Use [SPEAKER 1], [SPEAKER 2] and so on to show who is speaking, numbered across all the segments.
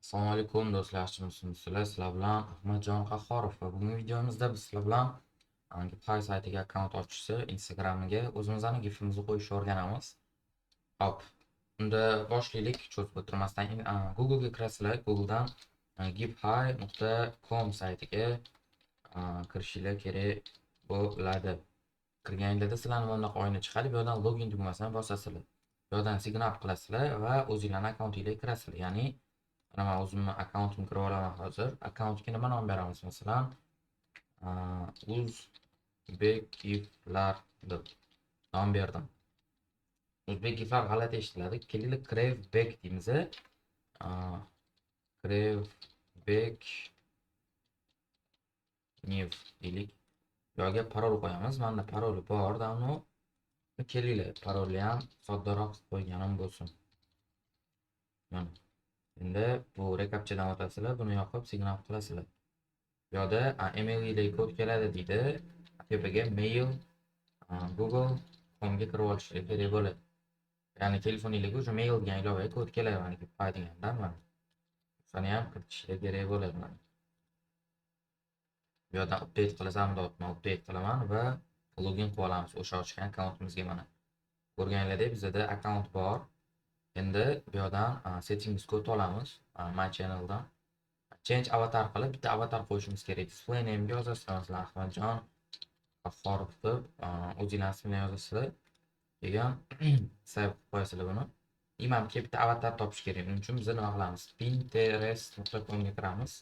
[SPEAKER 1] Assalomu alaykum do'stlar, yaxshimisizlar? Sizlar bilan Ahmadjon Qahhorov va bugungi videomizda biz sizlar bilan GitHub saytiga akkaunt ochishni, Instagramiga o'zimizning gifimizni qo'yishni o'rganamiz. Hop, unda boshlaylik, cho'zib o'tirmasdan Google'ga kirasizlar. Google'dan github.com saytiga kirishinglar kerak bo'ladi. Kirganingizda sizlarning bunaqa oyna chiqadi. Bu yerdan login tugmasini bosasizlar. Bu yerdan sign up qilasizlar va o'zingizning akkauntingizga kirasizlar. Ya'ni mana men o'zimni akkauntimga kirib olaman hozir. Akkauntga nima nom beramiz? Masalan, O'zbek giflar deb nom berdim. O'zbek giflar g'alati eshitiladi. Kelinglar Crave Back deymiz. Crave Back New deylik. Bu yerga parol qo'yamiz. Menda paroli bor, davno. Kelinglar, parolni ham soddaroq qo'yganim bo'lsin. Mana. Endi bu rekapchadan o'tasizlar, buni yoqib sign up qilasizlar. Bu yerda emailga kod keladi deydi. Tepaga mail google.com ga kirib olishga kerak bo'ladi. Ya'ni telefoningizga o'sha mail degan ilova kod keladi, mana Pay degandan mana. Shuni ham kiritishga kerak bo'ladi mana. Bu yerdan update qilasam, update qilaman va login qilib olamiz o'sha ochgan akkauntimizga mana. Ko'rganinglardek bizda akkaunt bor. Endi bu yerdan settings kod olamiz, my channeldan. Change avatar qilib bitta avatar qo'yishimiz kerak. Display name ga yozasiz, masalan, Ahmadjon Qahhorov deb o'zingizning ismini yozasizlar. Keyin save qilib qo'yasizlar buni. Imamga bitta avatar topish kerak. Buning uchun biz nima qilamiz? Pinterest.com ga kiramiz.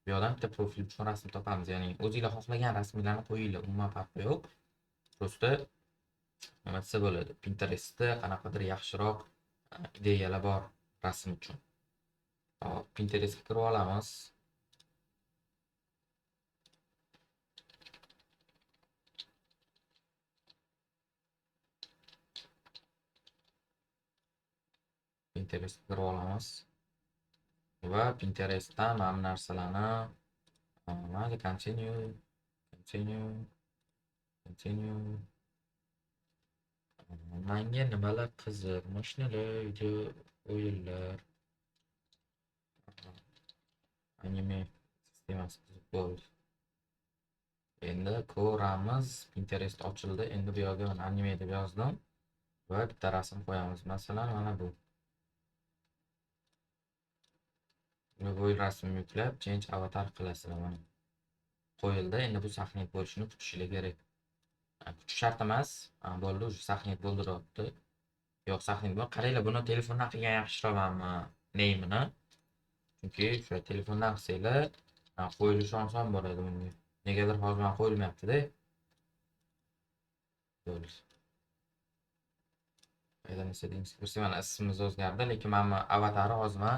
[SPEAKER 1] Bu yerdan bitta profil uchun rasm topamiz. Ya'ni o'zingizlar xohlagan rasmlarni qo'yinglar, umuman farqi yo'q. Prosta nima desa bo'ladi? Pinterestda qanaqadir yaxshiroq ideyalar bor rasm uchun. Hop, Pinterestga kirib olamiz. Pinterestga kirib olamiz. Va Pinterestdan mana bu narsalarni mayli continue. Menga nimalar qiziq? Mashinalar, video o'yinlar, anime sistemasi qiziq bo'ldi. Endi ko'ramiz. Pinterest ochildi. Endi bu yerga men anime deb yozdim va bitta rasm qo'yamiz. Masalan, mana bu. Bu rasmni yuklab, change avatar qilasizlar mana. Qo'yildi. Endi bu sahna bo'lishini kutishingiz kerak. Kutish shart emas. Bo'ldi, o'sha sahna bo'ldiryapti. Yo'q, sahna bor. Qaranglar, buni telefondan qilgan yaxshiroq menmi name'ini. Chunki o'sha telefondan qilsanglar, qo'yilishi oson bo'ladi bunga. Negadir hozir men qo'yilmayapti-da. Bo'ldi. Qaydan istedingiz? Ko'rsa mana ismimiz o'zgardi, lekin men avatari hozir men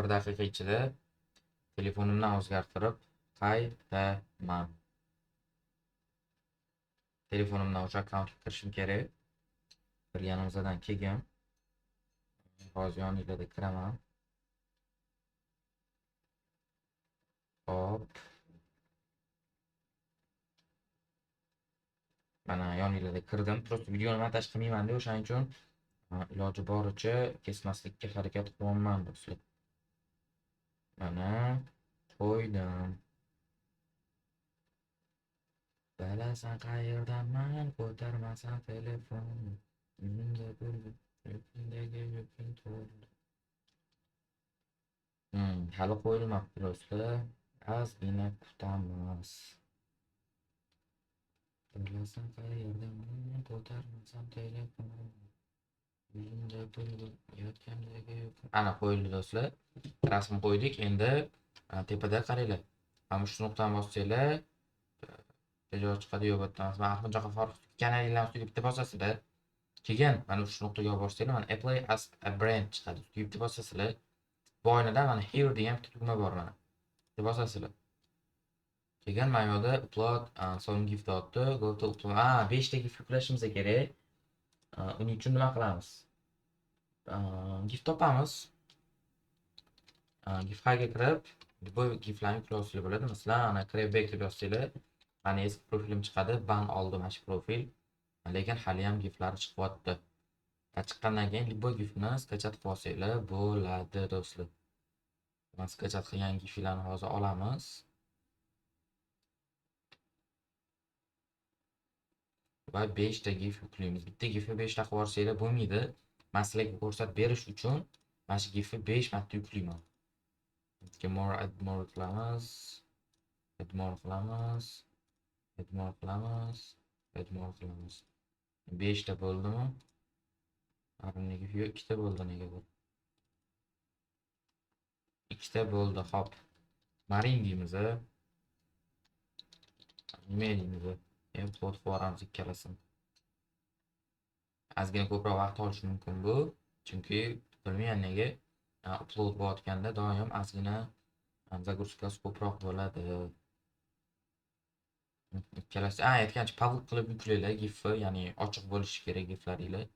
[SPEAKER 1] 1 daqiqa ichida telefonimdan o'zgartirib qaytaman. Telefonimdan o'sha akkauntga kirishim kerak. Kirganimizdan keyin hozir yoningizga kiraman. Hop. Mana yoningizga kirdim. Prosta videoni montaj qilmayman-da, o'shaning uchun iloji boricha kesmaslikka harakat qilyapman do'stlar. Mana qo'ydim. Bilasan qayerdaman, ko'tarmasan telefon. Uyimda bo'lib, yurtdagi yurting to'ldi. Hali qo'yilmabdi do'stlar. Ozgina kutamiz. Bilasan qayerdaman, ko'tarmasan telefon. Uyimda bo'lib, yotgandagi yurting. Ana qo'yildi do'stlar. Rasm qo'ydik. Endi tepada qaranglar. Mana shu nuqtani bossanglar, joy chiqadi. Yo'q, bu yerdan Ahmadjon Qahhorov kanalingizning ustiga bitta bosasizlar. Keyin mana shu nuqtaga borsanglar, mana apply as a brand chiqadi. Bitta bosasizlar. Bu oynada mana here degan bitta tugma bor mana. Bitta bosasizlar. Keyin mana bu yerda upload some gift dotda go to upload. 5 ta gift yuklashimiz kerak. Uning uchun nima qilamiz? Gift topamiz. Giftga kirib, bu giftlarni yuklasizlar bo'ladi. Masalan, ana Crave Back deb yozsanglar, mana eski profilim chiqadi. Ban oldim mana shu profil. Lekin hali ham giftlar chiqyapti. Chiqqandan keyin bu giftni skachat qilib olsanglar bo'ladi do'stlar. Sketchat qilgan giflarni hozir olamiz. Va 5 ta gif yuklaymiz. Bitta gifni 5 ta qilib yuborsanglar bo'lmaydi. Men sizlarga ko'rsatib berish uchun mana shu gifni 5 marta yuklayman. Add more qilamiz. Add more qilamiz. Add more qilamiz. Add more qilamiz. 5 ta bo'ldimi? Nega yo'q, 2 ta bo'ldi negadir. 2 ta bo'ldi, hop. Marin deymiz. Nima deymiz? Upload qilamiz ikkalasini. Ozgina ko'proq vaqt olishi mumkin bu, chunki bilmayman nega upload bo'layotganda doim ozgina загрузкасы ko'proq bo'ladi. Ikkalasi aytgancha public qilib yuklanglar gifni, ya'ni ochiq bo'lishi kerak giflaringlar.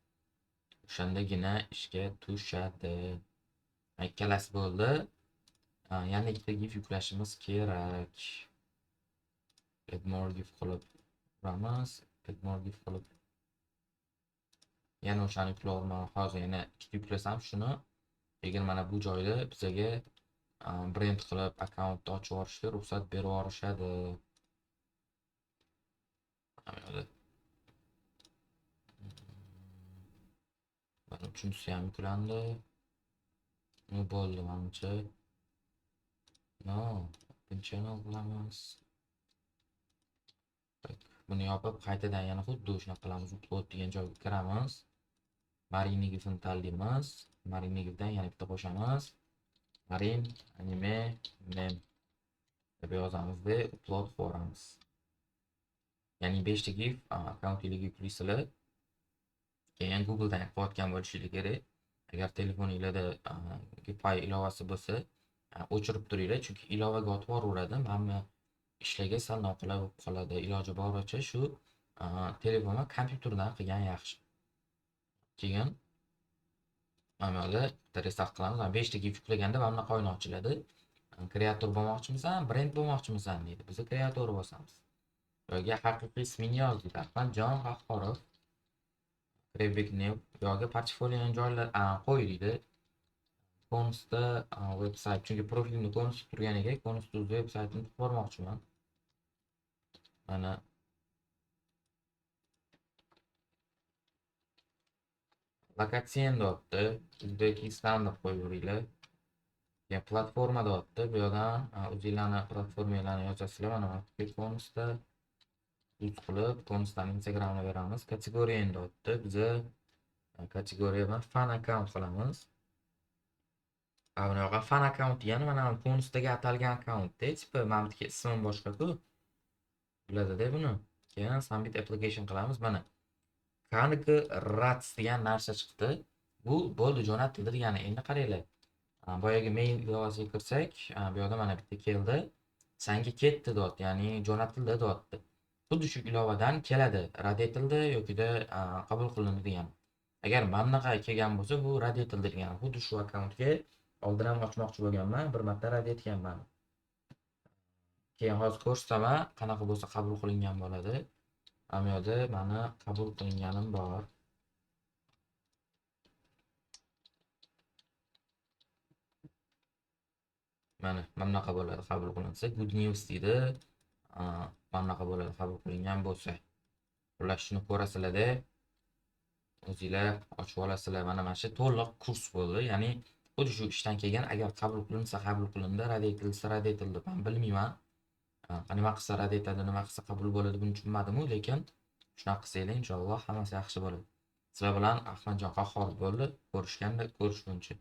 [SPEAKER 1] O'shandagina ishga tushadi. Ikkalasi bo'ldi. Yana ikkita gif yuklashimiz kerak. Add more gif qilib uramiz. Add more gif qilib. Yana o'shani yuklayman. Hozir yana ikkita yuklasam shuni, lekin mana bu joyda bizga brend qilib akkauntni ochib yuborishga ruxsat berib yuborishadi. Mana uchinchisi ham yuklandi. Bu bo'ldi menimcha. No, open channel qilamiz. Buni yopib qaytadan yana xuddi o'shani qilamiz. Upload degan joyga kiramiz. Marini gifini tanlaymiz. Marini gifdan yana bitta qo'shamiz. Marin anime mem deb yozamiz va upload qilamiz. Ya'ni 5 ta gif akkauntingizga yuklaysizlar. Keyin Googledan qilayotgan bo'lishingiz kerak. Agar telefoningizda Gipay ilovasi bo'lsa, o'chirib turinglar, chunki ilovaga o'tib boraveradi. Hamma ishlarga sal noqulay bo'lib qoladi. Iloji boricha shu telefonni kompyuterdan qilgan yaxshi. Keyin mana bitta restart qilamiz. 5 ta gif yuklaganda mana bunaqa oyna ochiladi. Kreator bo'lmoqchimisan, brend bo'lmoqchimisan deydi. Biz kreator bosamiz. Yoki haqiqiy ismini yozdik. Ahmadjon Qahhorov. Create new yoki portfolioni joylar qo'ydik. Konusda veb-sayt, chunki profilimni konus turganiga konusda veb-saytini qurmoqchiman. Mana lokatsiyan deyapti. O'zbekiston deb qo'yaveringlar. Keyin platforma deyapti. Bu yerdan o'zingizlarni platformalarni yozasizlar. Mana bu konusda qilib konusdan Instagramga beramiz. Kategoriya deyapti. Biz kategoriyadan fan account qilamiz. Mana yoqqa fan account degani mana konusdagi atalgan akkauntda, tipi meniki ismim boshqa-ku. Biladi-da buni. Keyin submit application qilamiz. Mana Congrats degan narsa chiqdi. Bu bo'ldi, jo'natildi degani. Endi qaranglar. Boyagi mail ilovasiga kirsak, bu yerda mana bitta keldi. Senga ketdi deyapti, ya'ni jo'natildi deyapti. Xuddi shu ilovadan keladi, rad etildi yoki-da qabul qilindi degan. Agar mana bunaqa kelgan bo'lsa, bu rad etildi degan. Xuddi shu akkauntga oldin ham ochmoqchi bo'lganman, bir marta rad etganman. Keyin hozir ko'rsataman, qanaqa bo'lsa qabul qilingan bo'ladi. Mana bu yerda meni qabul qilinganim bor. Mana bunaqa bo'ladi, qabul qilinsa. Good news deydi. Mana bunaqa bo'ladi, qabul qilingan bo'lsa. Xullas shuni ko'rasizlar-da. O'zingizlar ochib olasizlar. Mana shu to'liq kurs bo'ldi. Ya'ni xuddi shu ishdan kelgan, agar qabul qilinsa qabul qilindi, rad etilsa rad etildi. Men bilmayman. Nima qilsa rad etadi, nima qilsa qabul bo'ladi, buni tushunmadim-ku, lekin shunaqa qilsanglar inshaalloh hammasi yaxshi bo'ladi. Sizlar bilan Ahmadjon Qahhorov bo'ldi. Ko'rishganda ko'rishguncha.